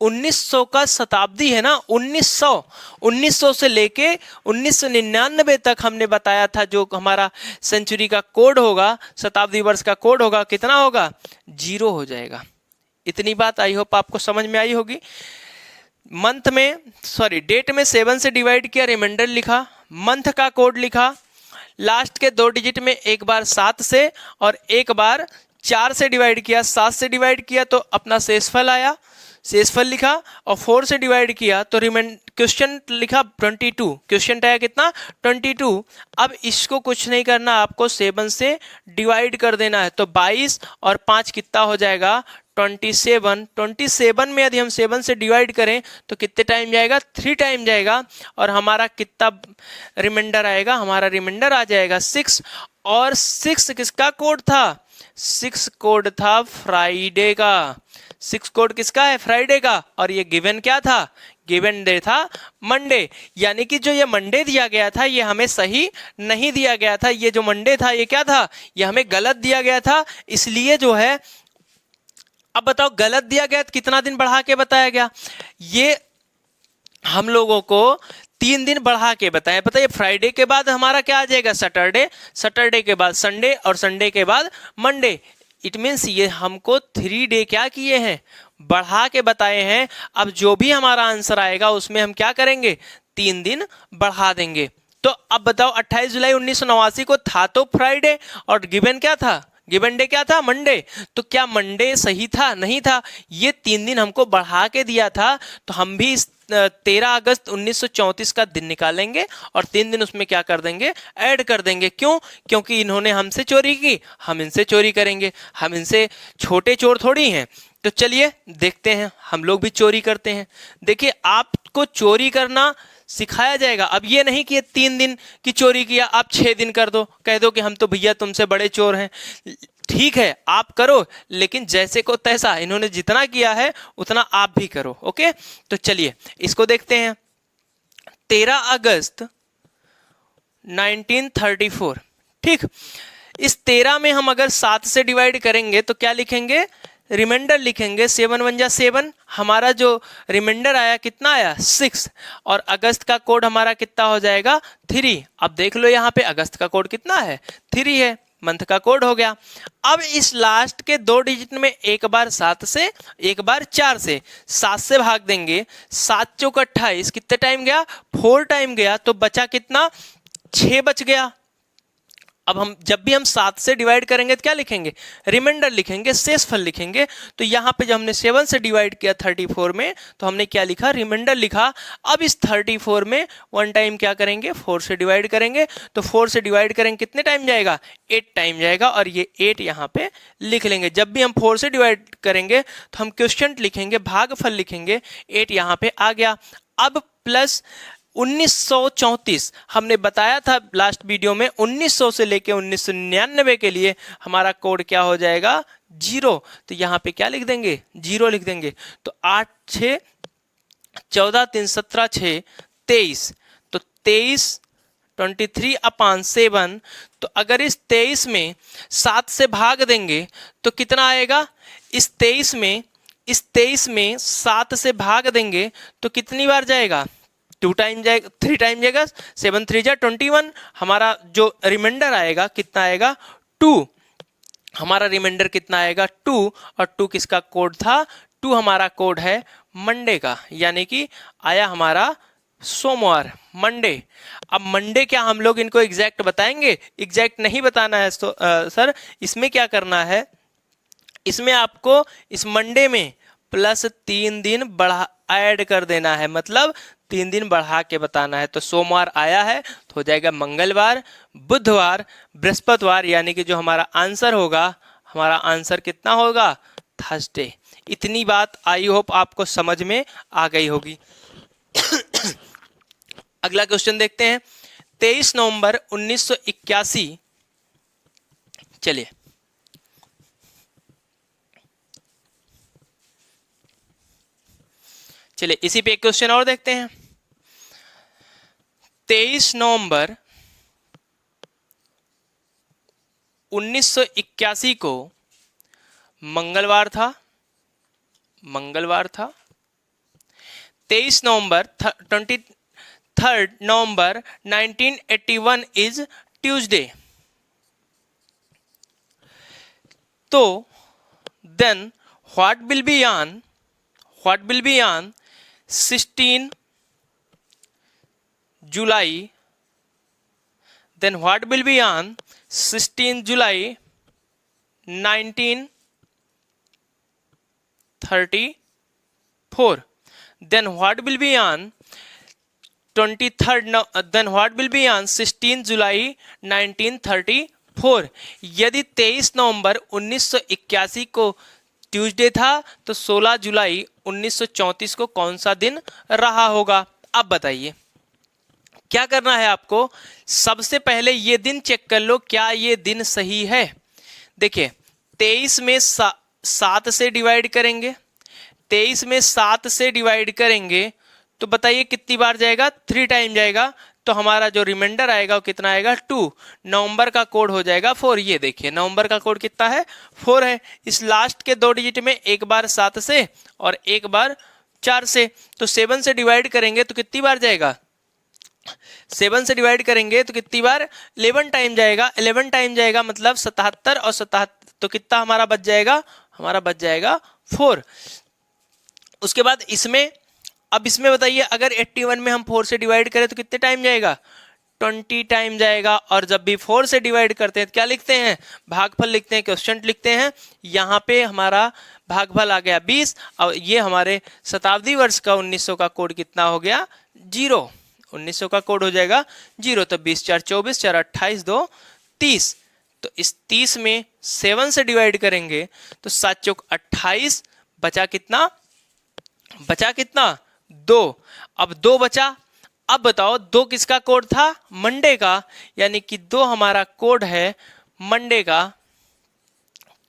1900 का शताब्दी है ना, 1900 से लेके 1999 तक हमने बताया था जो हमारा सेंचुरी का कोड होगा, शताब्दी वर्ष का कोड होगा, कितना होगा? 0 हो जाएगा। इतनी बात आई होप आपको समझ में आई होगी। मंथ में, सॉरी, डेट में 7 से डिवाइड किया, रिमाइंडर लिखा, मंथ का कोड लिखा, लास्ट के 2 डिजिट में एक बार 7 से और एक बार 4 से डिवाइड किया, 7 से डिवाइड किया तो अपना शेषफल आया, शेषफल लिखा, और 4 से डिवाइड किया तो क्वेश्चन लिखा 22, क्वेश्चन आया कितना? 22। अब इसको कुछ नहीं करना, आपको 7 से डिवाइड कर देना है, तो 22 और 5 कितना हो जाएगा? 27। 27 में यदि हम 7 से डिवाइड करें तो कितने टाइम जाएगा? 3 टाइम जाएगा, और हमारा कितना रिमाइंडर आएगा? हमारा रिमाइंडर आ जाएगा 6। और 6 किसका कोड था? 6 कोड था फ्राइडे का। 6 कोड किसका है? फ्राइडे का। और ये गिवन क्या था? गिवन डे था मंडे। यानी कि जो ये मंडे दिया गया था ये हमें सही नहीं दिया गया था, ये जो मंडे था ये क्या था? ये हमें गलत दिया गया था, इसलिए जो है, अब बताओ गलत दिया गया तो कितना दिन बढ़ा के बताया गया? ये हम लोगों को 3 दिन बढ़ा के बताया। बताइए, फ्राइडे के बाद हमारा क्या आ जाएगा? सैटरडे, सैटरडे के बाद संडे, और संडे के बाद मंडे। इट मीन्स ये हमको 3 डे क्या किए हैं? बढ़ा के बताए हैं। अब जो भी हमारा आंसर आएगा उसमें हम क्या करेंगे? 3 दिन बढ़ा देंगे। तो अब बताओ, 28 जुलाई 1989 को था तो फ्राइडे, और गिवन क्या था? गिवन डे क्या था? मंडे। तो क्या मंडे सही था? नहीं था। ये 3 दिन हमको बढ़ा के दिया था, तो हम भी इस 13 अगस्त 1934 का दिन निकालेंगे और 3 दिन उसमें क्या कर देंगे? ऐड कर देंगे। क्यों? क्योंकि इन्होंने हमसे चोरी की, हम इनसे चोरी करेंगे। हम इनसे छोटे चोर थोड़ी हैं। तो चलिए देखते हैं, हम लोग भी चोरी करते हैं। देखिए, आपको चोरी करना सिखाया जाएगा। अब ये नहीं कि 3 दिन की चोरी किया आप 6 दिन कर दो, कह दो कि हम तो भैया तुमसे बड़े चोर हैं। ठीक है, आप करो, लेकिन जैसे को तैसा, इन्होंने जितना किया है उतना आप भी करो। ओके, तो चलिए इसको देखते हैं। 13 अगस्त 1934, ठीक। इस 13 में हम अगर 7 से डिवाइड करेंगे तो क्या लिखेंगे? रिमाइंडर लिखेंगे। 7 1 जा 7, हमारा जो रिमाइंडर आया कितना आया? 6। और अगस्त का कोड हमारा कितना हो जाएगा? 3। अब देख लो यहाँ पे अगस्त का कोड कितना है? 3 है। मंथ का कोड हो गया। अब इस लास्ट के 2 डिजिट में एक बार 7 से, एक बार 4 से, 7 से भाग देंगे, 7 चौक 28, कितने टाइम गया? 4 टाइम गया, तो बचा कितना? 6 बच गया। अब हम जब भी हम 7 से डिवाइड करेंगे तो क्या लिखेंगे? रिमाइंडर लिखेंगे, शेषफल लिखेंगे। तो यहाँ पे जब हमने 7 से डिवाइड किया 34 में, तो हमने क्या लिखा? रिमाइंडर लिखा। अब इस 34 में 1 टाइम क्या करेंगे? 4 से डिवाइड करेंगे। तो 4 से डिवाइड करेंगे कितने टाइम जाएगा? 8 टाइम जाएगा, और ये 8 यहाँ पे लिख लेंगे। जब भी हम 4 से डिवाइड करेंगे तो हम क्वेश्चन लिखेंगे, भागफल लिखेंगे। 8 यहाँ पे आ गया। अब प्लस 1934, हमने बताया था लास्ट वीडियो में, 1900 से लेके 1999 के लिए हमारा कोड क्या हो जाएगा? 0। तो यहाँ पे क्या लिख देंगे? 0 लिख देंगे। तो 8 6 14 3 17 6 23, तो 23 23/7। तो अगर इस 23 में 7 से भाग देंगे तो कितना आएगा? इस 23 में 7 से भाग देंगे तो कितनी बार जाएगा? 2 टाइम जाएगा, 3 टाइम जाएगा। 7 3 जा 21। हमारा जो रिमाइंडर आएगा कितना आएगा? 2। हमारा रिमाइंडर कितना आएगा? 2। और 2 किसका कोड था? 2 हमारा कोड है मंडे का, यानी कि आया हमारा सोमवार, मंडे। अब मंडे क्या हम लोग इनको एग्जैक्ट बताएंगे? एग्जैक्ट नहीं बताना है तो सर इसमें क्या करना है? इसमें आपको इस मंडे में प्लस 3 दिन बढ़ा ऐड कर देना है, मतलब 3 दिन बढ़ा के बताना है। तो सोमवार आया है तो हो जाएगा मंगलवार, बुधवार, बृहस्पतिवार, यानी कि जो हमारा आंसर होगा, हमारा आंसर कितना होगा? थर्सडे। इतनी बात आई होप आपको समझ में आ गई होगी। अगला क्वेश्चन देखते हैं। 23 नवंबर 1981, चलिए इसी पे एक क्वेश्चन और देखते हैं। 23 नवंबर 1981 को मंगलवार था। 23 नवंबर 23 नवंबर 1981 इज ट्यूसडे। तो then what will be on 16 July, then what will be on 16 July 1934, then what will be on 23rd then what will be on 16 July 1934। यदि 23 नवंबर 1981 को Tuesday था तो 16 जुलाई 1934 को कौन सा दिन रहा होगा? अब बताइए क्या करना है आपको। सबसे पहले ये दिन चेक कर लो क्या ये दिन सही है। देखिए 23 में 7 से डिवाइड करेंगे, 23 में 7 से डिवाइड करेंगे तो बताइए कितनी बार जाएगा? 3 टाइम जाएगा। तो हमारा जो रिमाइंडर आएगा वो कितना आएगा? 2। नवंबर का कोड हो जाएगा 4। ये देखिए नवंबर का कोड कितना है? 4 है। इस लास्ट के 2 डिजिट में एक बार 7 से और एक बार 4 से, तो 7 से डिवाइड करेंगे तो कितनी बार जाएगा? 7 से डिवाइड करेंगे तो कितनी बार? 11 टाइम जाएगा। 11 टाइम जाएगा मतलब 77 और 77, तो कितना हमारा बच जाएगा? हमारा बच जाएगा 4। उसके बाद इसमें, अब इसमें बताइए अगर 81 में हम 4 से डिवाइड करें तो कितने टाइम जाएगा? 20 टाइम जाएगा। और जब भी 4 से डिवाइड करते हैं तो क्या लिखते हैं? भागफल लिखते हैं, क्वोशिएंट लिखते हैं। यहाँ पे हमारा भागफल आ गया 20 और ये हमारे शताब्दी वर्ष का 1900 का कोड कितना हो गया? 0। 1900 का कोड हो जाएगा 0। तो 20 4 24 4 28 2 30। तो इस 30 में 7 से डिवाइड करेंगे तो 7 चौक 28, बचा कितना? बचा कितना? 2। अब 2 बचा। अब बताओ 2 किसका कोड था? मंडे का, यानी कि 2 हमारा कोड है मंडे का।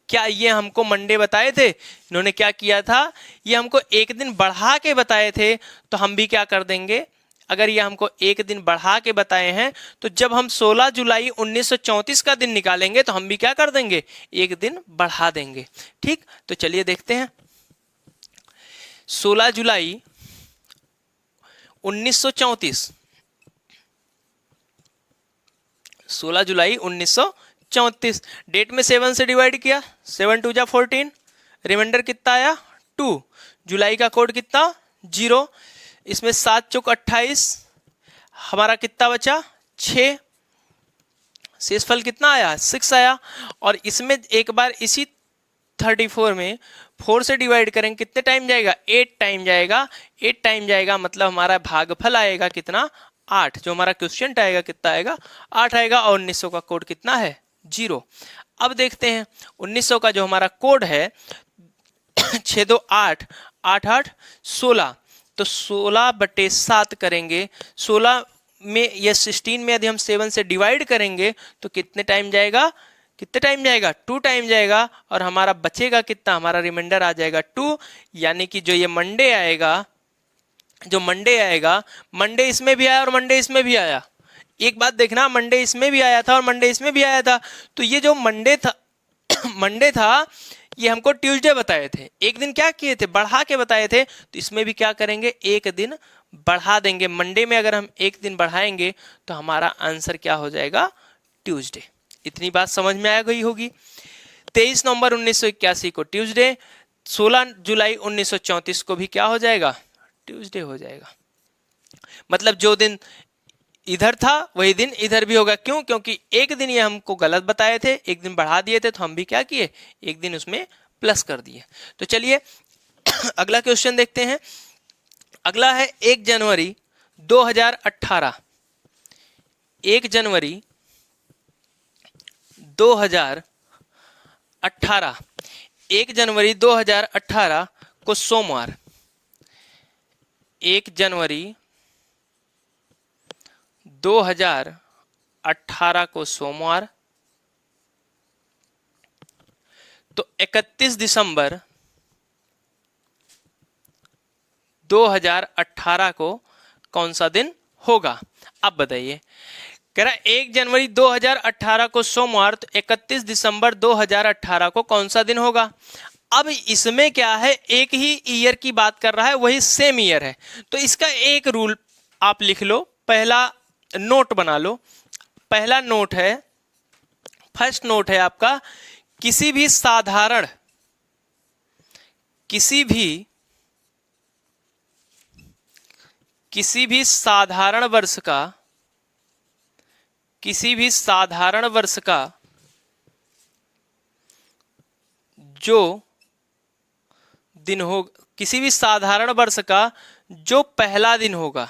क्या ये हमको मंडे बताए थे? इन्होंने क्या किया था? ये हमको एक दिन बढ़ा के बताए थे, तो हम भी क्या कर देंगे? अगर ये हमको एक दिन बढ़ा के बताए हैं तो जब हम 16 जुलाई 1934 का दिन निकालेंगे तो हम भी क्या कर देंगे? एक दिन बढ़ा देंगे। ठीक, तो चलिए देखते हैं। 16 जुलाई 1934, 16 जुलाई 1934 डेट में 7 से डिवाइड किया, 7 2 जा 14, रिमाइंडर कितना आया? 2। जुलाई का कोड कितना? 0। इसमें 7 चौक 28, हमारा कितना बचा? 6। शेषफल कितना आया? 6 आया। और इसमें एक बार इसी 34 में 4 से डिवाइड करेंगे कितने टाइम जाएगा? 8 टाइम जाएगा। 8 टाइम जाएगा मतलब हमारा भागफल आएगा कितना? 8। जो हमारा क्वेश्चन आएगा कितना आएगा? 8 आएगा। और 1900 का कोड कितना है? 0। अब देखते हैं 1900 का जो हमारा कोड है 6 2 8 8 8 16, तो 16/7 करेंगे। 16 में या 16 में यदि हम 7 से डिवाइड करेंगे तो कितने टाइम जाएगा? कितने टाइम जाएगा? 2 टाइम जाएगा। और हमारा बचेगा कितना? हमारा रिमाइंडर आ जाएगा 2। यानी कि जो ये मंडे आएगा, जो मंडे आएगा, मंडे इसमें भी आया और मंडे इसमें भी आया। एक बात देखना, मंडे इसमें भी आया था और मंडे इसमें भी आया था। तो ये जो मंडे था मंडे था ये हमको ट्यूसडे बताए थे। एक दिन क्या किए थे? बढ़ा के बताए थे। तो इसमें भी क्या करेंगे? एक दिन बढ़ा देंगे। मंडे में अगर हम एक दिन बढ़ाएंगे तो हमारा आंसर क्या हो जाएगा? ट्यूसडे। इतनी बात समझ में आ गई होगी। 23 नवंबर 1981 को ट्यूसडे, 16 जुलाई 1934 को भी क्या हो जाएगा? ट्यूसडे हो जाएगा। मतलब जो दिन इधर था वही दिन इधर भी होगा। क्यों? क्योंकि एक दिन ये हमको गलत बताए थे, एक दिन बढ़ा दिए थे, तो हम भी क्या किए? एक दिन उसमें प्लस कर दिए। तो चलिए अगला क्वेश्चन देखते हैं। अगला है 1 जनवरी 2018। 1 जनवरी 2018, 1 जनवरी 2018 को सोमवार, 1 जनवरी 2018 को सोमवार, तो 31 दिसंबर 2018 को कौन सा दिन होगा। अब बताइए, कह रहा 1 जनवरी 2018 को सोमवार तो 31 दिसंबर 2018 को कौन सा दिन होगा। अब इसमें क्या है, एक ही ईयर की बात कर रहा है, वही सेम ईयर है, तो इसका एक रूल आप लिख लो, पहला नोट बना लो। पहला नोट है, फर्स्ट नोट है आपका, किसी भी साधारण वर्ष का जो दिन हो, किसी भी साधारण वर्ष का जो पहला दिन होगा,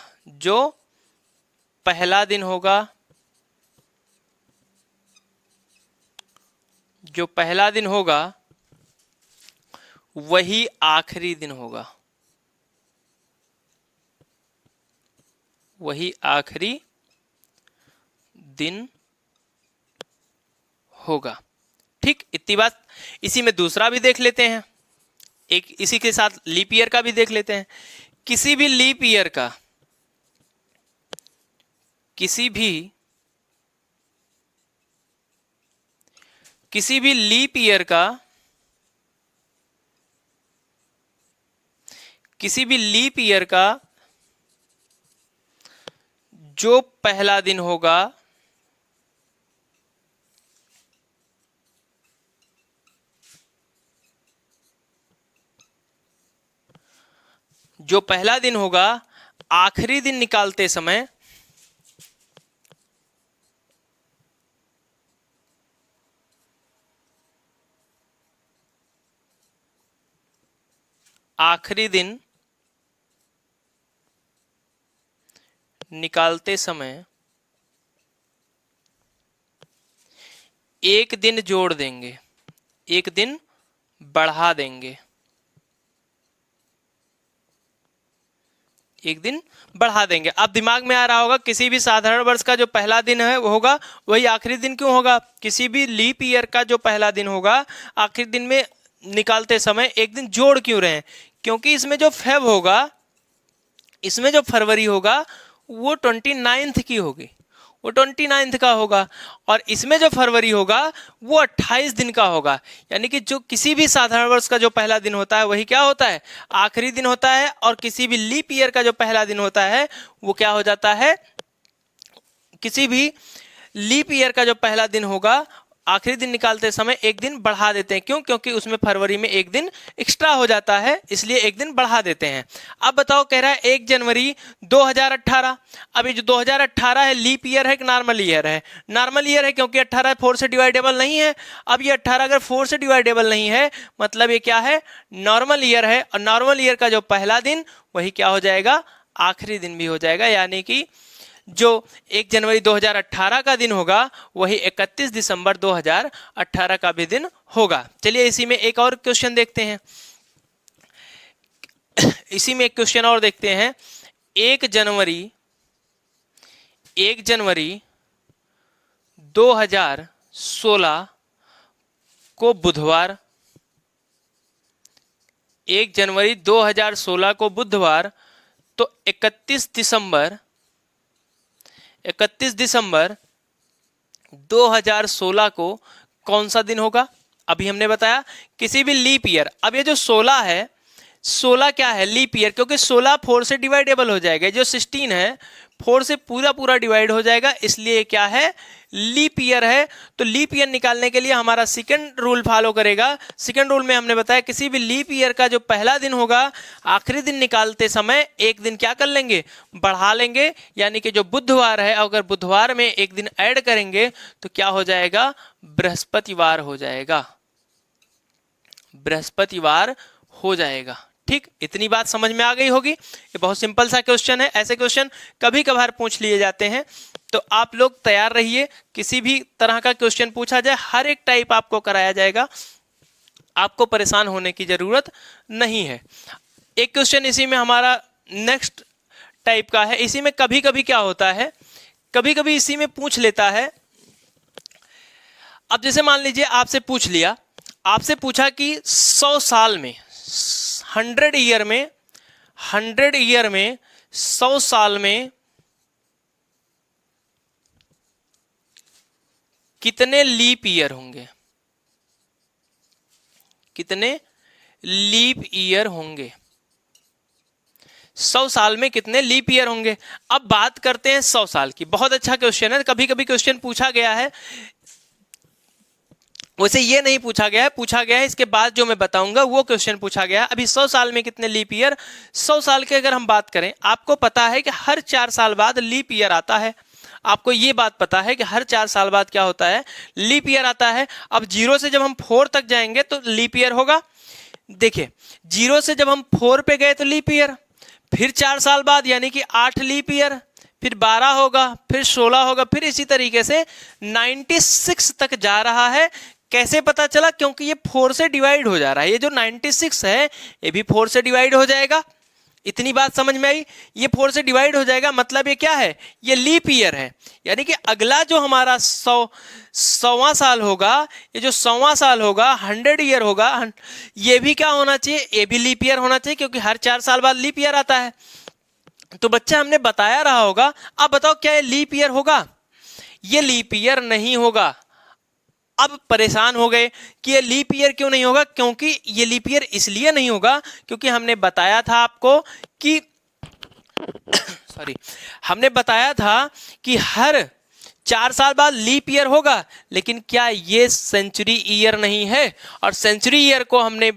वही आखिरी दिन होगा, ठीक, इतनी बात। इसी में दूसरा भी देख लेते हैं, एक इसी के साथ लीप ईयर का भी देख लेते हैं। किसी भी लीप ईयर का जो पहला दिन होगा, आखिरी दिन निकालते समय एक दिन जोड़ देंगे, एक दिन बढ़ा देंगे, अब दिमाग में आ रहा होगा, किसी भी साधारण वर्ष का जो पहला दिन है वो होगा, वही आखिरी दिन क्यों होगा। किसी भी लीप ईयर का जो पहला दिन होगा, आखिरी दिन में निकालते समय एक दिन जोड़ क्यों रहे हैं, क्योंकि इसमें जो फरवरी होगा वो 29 की होगी, वो 29 का होगा, और इसमें जो फरवरी होगा वो 28 दिन का होगा। यानी कि जो किसी भी साधारण वर्ष का जो पहला दिन होता है वही क्या होता है, आखिरी दिन होता है, और किसी भी लीप ईयर का जो पहला दिन होता है वो क्या हो जाता है, किसी भी लीप ईयर का जो पहला दिन होगा आखिरी दिन निकालते समय एक दिन बढ़ा देते हैं। क्यों? क्योंकि उसमें फरवरी में एक दिन एक्स्ट्रा हो जाता है, इसलिए एक दिन बढ़ा देते हैं। अब बताओ, कह रहा है 1 जनवरी 2018। अब ये जो 2018 है लीप ईयर है कि नॉर्मल ईयर है? नॉर्मल ईयर है, क्योंकि 18 4 से डिवाइडेबल नहीं है। अब ये 18 अगर 4 से डिवाइडेबल नहीं है, मतलब ये क्या है, नॉर्मल ईयर है, और नॉर्मल ईयर का जो पहला दिन वही क्या हो जाएगा, आखिरी दिन भी हो जाएगा। यानी कि जो 1 जनवरी 2018 का दिन होगा वही 31 दिसंबर 2018 का भी दिन होगा। चलिए इसी में एक और क्वेश्चन देखते हैं, 1 जनवरी 2016 को बुधवार, 1 जनवरी 2016 को बुधवार, तो 31 दिसंबर 2016 को कौन सा दिन होगा? अभी हमने बताया किसी भी लीप ईयर। अब ये जो 16 है, 16 क्या है, लीप ईयर, क्योंकि 16 4 से डिवाइडेबल हो जाएगा। जो 16 है 4 से पूरा डिवाइड हो जाएगा, इसलिए क्या है, लीप ईयर है। तो लीप ईयर निकालने के लिए हमारा सेकंड रूल फॉलो करेगा। सेकंड रूल में हमने बताया किसी भी लीप ईयर का जो पहला दिन होगा आखिरी दिन निकालते समय एक दिन क्या कर लेंगे, बढ़ा लेंगे। यानी कि जो बुधवार है, अगर बुधवार में एक दिन ऐड करेंगे तो क्या हो जाएगा, बृहस्पतिवार हो जाएगा, बृहस्पतिवार हो जाएगा। ठीक, इतनी बात समझ में आ गई होगी। ये बहुत सिंपल सा क्वेश्चन है। ऐसे क्वेश्चन कभी कभार पूछ लिए जाते हैं, तो आप लोग तैयार रहिए। किसी भी तरह का क्वेश्चन पूछा जाए, हर एक टाइप आपको कराया जाएगा, आपको परेशान होने की जरूरत नहीं है। एक क्वेश्चन इसी में हमारा नेक्स्ट टाइप का है। इसी में कभी कभी क्या होता है, कभी कभी इसी में पूछ लेता है। अब जैसे मान लीजिए आपसे पूछ लिया, आपसे पूछा कि 100 साल में, 100 ईयर में 100 साल में कितने लीप ईयर होंगे, कितने लीप ईयर होंगे, 100 साल में कितने लीप ईयर होंगे। अब बात करते हैं 100 साल की। बहुत अच्छा क्वेश्चन है, कभी कभी क्वेश्चन पूछा गया है, वैसे ये नहीं पूछा गया है, पूछा गया है इसके बाद जो मैं बताऊंगा वो क्वेश्चन पूछा गया है। अभी 100 साल में कितने लीप ईयर, 100 साल के अगर हम बात करें, आपको पता है कि हर 4 साल बाद लीप ईयर आता है। आपको ये बात पता है कि हर 4 साल बाद क्या होता है, लीप ईयर आता है। अब 0 से जब हम 4 तक जाएंगे तो लीप ईयर होगा। देखिए 0 से जब हम 4 पे गए तो लीप ईयर, फिर 4 साल बाद यानी कि 8 लीप ईयर, फिर 12 होगा, फिर 16 होगा, फिर इसी तरीके से 96 तक जा रहा है। कैसे पता चला, क्योंकि ये 4 से डिवाइड हो जा रहा है। ये जो 96 है ये भी 4 से डिवाइड हो जाएगा। इतनी बात समझ में आई, ये 4 से डिवाइड हो जाएगा, मतलब ये क्या है, ये लीप ईयर है। यानी कि अगला जो हमारा 100वां साल होगा, ये जो 100वां साल होगा, 100 ईयर होगा, ये भी क्या होना चाहिए, ये भी लीप ईयर होना चाहिए, क्योंकि हर 4 साल बाद लीप ईयर आता है। तो बच्चा हमने बताया रहा होगा। अब बताओ क्या ये लीप ईयर होगा, ये लीप ईयर नहीं होगा। अब परेशान हो गए कि ये लीप ईयर क्यों नहीं होगा, क्योंकि ये लीप ईयर इसलिए नहीं होगा क्योंकि हमने बताया था आपको कि सॉरी, हमने बताया था कि हर 4 साल बाद लीप ईयर होगा, लेकिन क्या ये सेंचुरी ईयर नहीं है। और सेंचुरी ईयर को हमने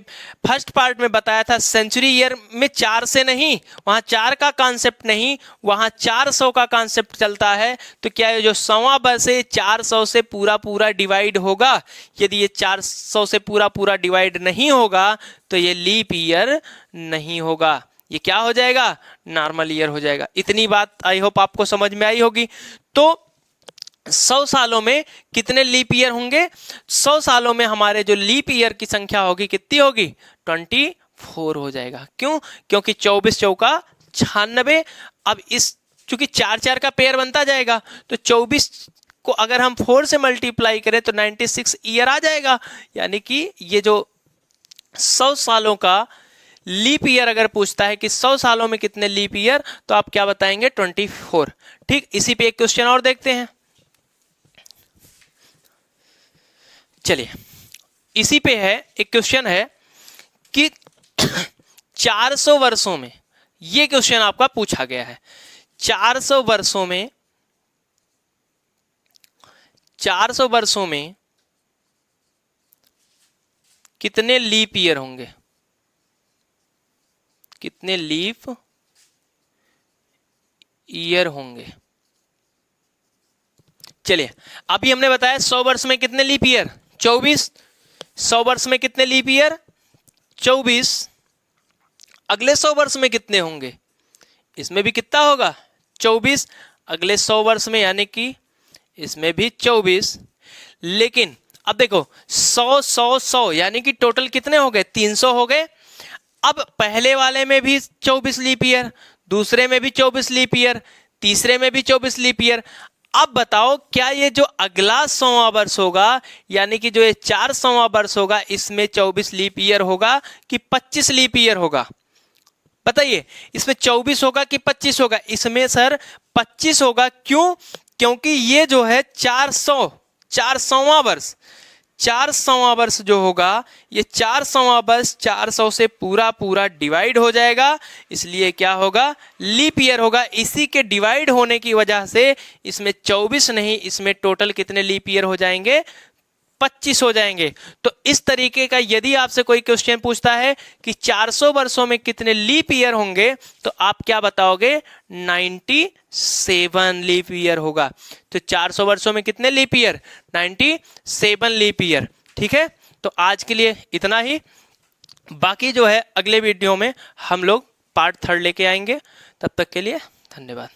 फर्स्ट पार्ट में बताया था, सेंचुरी ईयर में 4 से नहीं, वहाँ 4 का कॉन्सेप्ट नहीं, वहाँ 400 का कॉन्सेप्ट चलता है। तो क्या ये जो 100वां वर्ष है 400 से पूरा पूरा डिवाइड होगा। यदि ये 400 से पूरा पूरा डिवाइड नहीं होगा तो ये लीप ईयर नहीं होगा, ये क्या हो जाएगा, नॉर्मल ईयर हो जाएगा। इतनी बात आई होप आपको समझ में आई होगी। तो 100 सालों में कितने लीप ईयर होंगे, 100 सालों में हमारे जो लीप ईयर की संख्या होगी कितनी होगी, 24 हो जाएगा। क्यों, क्योंकि 24 चौका 96। अब इस चूंकि 4 का पेयर बनता जाएगा, तो 24 को अगर हम 4 से मल्टीप्लाई करें तो 96 ईयर आ जाएगा। यानी कि ये जो 100 सालों का लीप ईयर अगर पूछता है कि 100 सालों में कितने लीप ईयर, तो आप क्या बताएंगे, 24। ठीक, इसी पे एक क्वेश्चन और देखते हैं। चलिए, इसी पे है एक क्वेश्चन है कि 400 वर्षों में, ये क्वेश्चन आपका पूछा गया है, 400 वर्षों में, 400 वर्षों में कितने लीप ईयर होंगे, कितने लीप ईयर होंगे। चलिए, अभी हमने बताया 100 वर्ष में कितने लीप ईयर, 24। 100 वर्ष में कितने लीप ईयर, 24। अगले 100 वर्ष में कितने होंगे, इसमें भी कितना होगा, 24। अगले 100 वर्ष में यानी कि इसमें भी 24। लेकिन अब देखो 100 100 100 यानी कि टोटल कितने हो गए, 300 हो गए। अब पहले वाले में भी 24 लीप ईयर, दूसरे में भी 24 लीप ईयर, तीसरे में भी 24 लीप ईयर। अब बताओ क्या ये जो अगला 100वां वर्ष होगा, यानी कि जो ये 400वां वर्ष होगा, इसमें 24 लीप ईयर होगा कि 25 लीप ईयर होगा, बताइए। इसमें 24 होगा कि 25 होगा, इसमें सर 25 होगा। क्यों, क्योंकि ये जो है 400वां वर्ष, 400वां वर्ष जो होगा, ये 400वां वर्ष 400 से पूरा पूरा डिवाइड हो जाएगा, इसलिए क्या होगा, लीप ईयर होगा। इसी के डिवाइड होने की वजह से इसमें 24 नहीं, इसमें टोटल कितने लीप ईयर हो जाएंगे, 25 हो जाएंगे। तो इस तरीके का यदि आपसे कोई क्वेश्चन पूछता है कि 400 वर्षों में कितने लीप ईयर होंगे, तो आप क्या बताओगे, 97 लीप ईयर होगा। तो 400 वर्षों में कितने लीप ईयर, 97 लीप ईयर। ठीक है, तो आज के लिए इतना ही। बाकी जो है अगले वीडियो में हम लोग पार्ट 3 लेके आएंगे। तब तक के लिए धन्यवाद।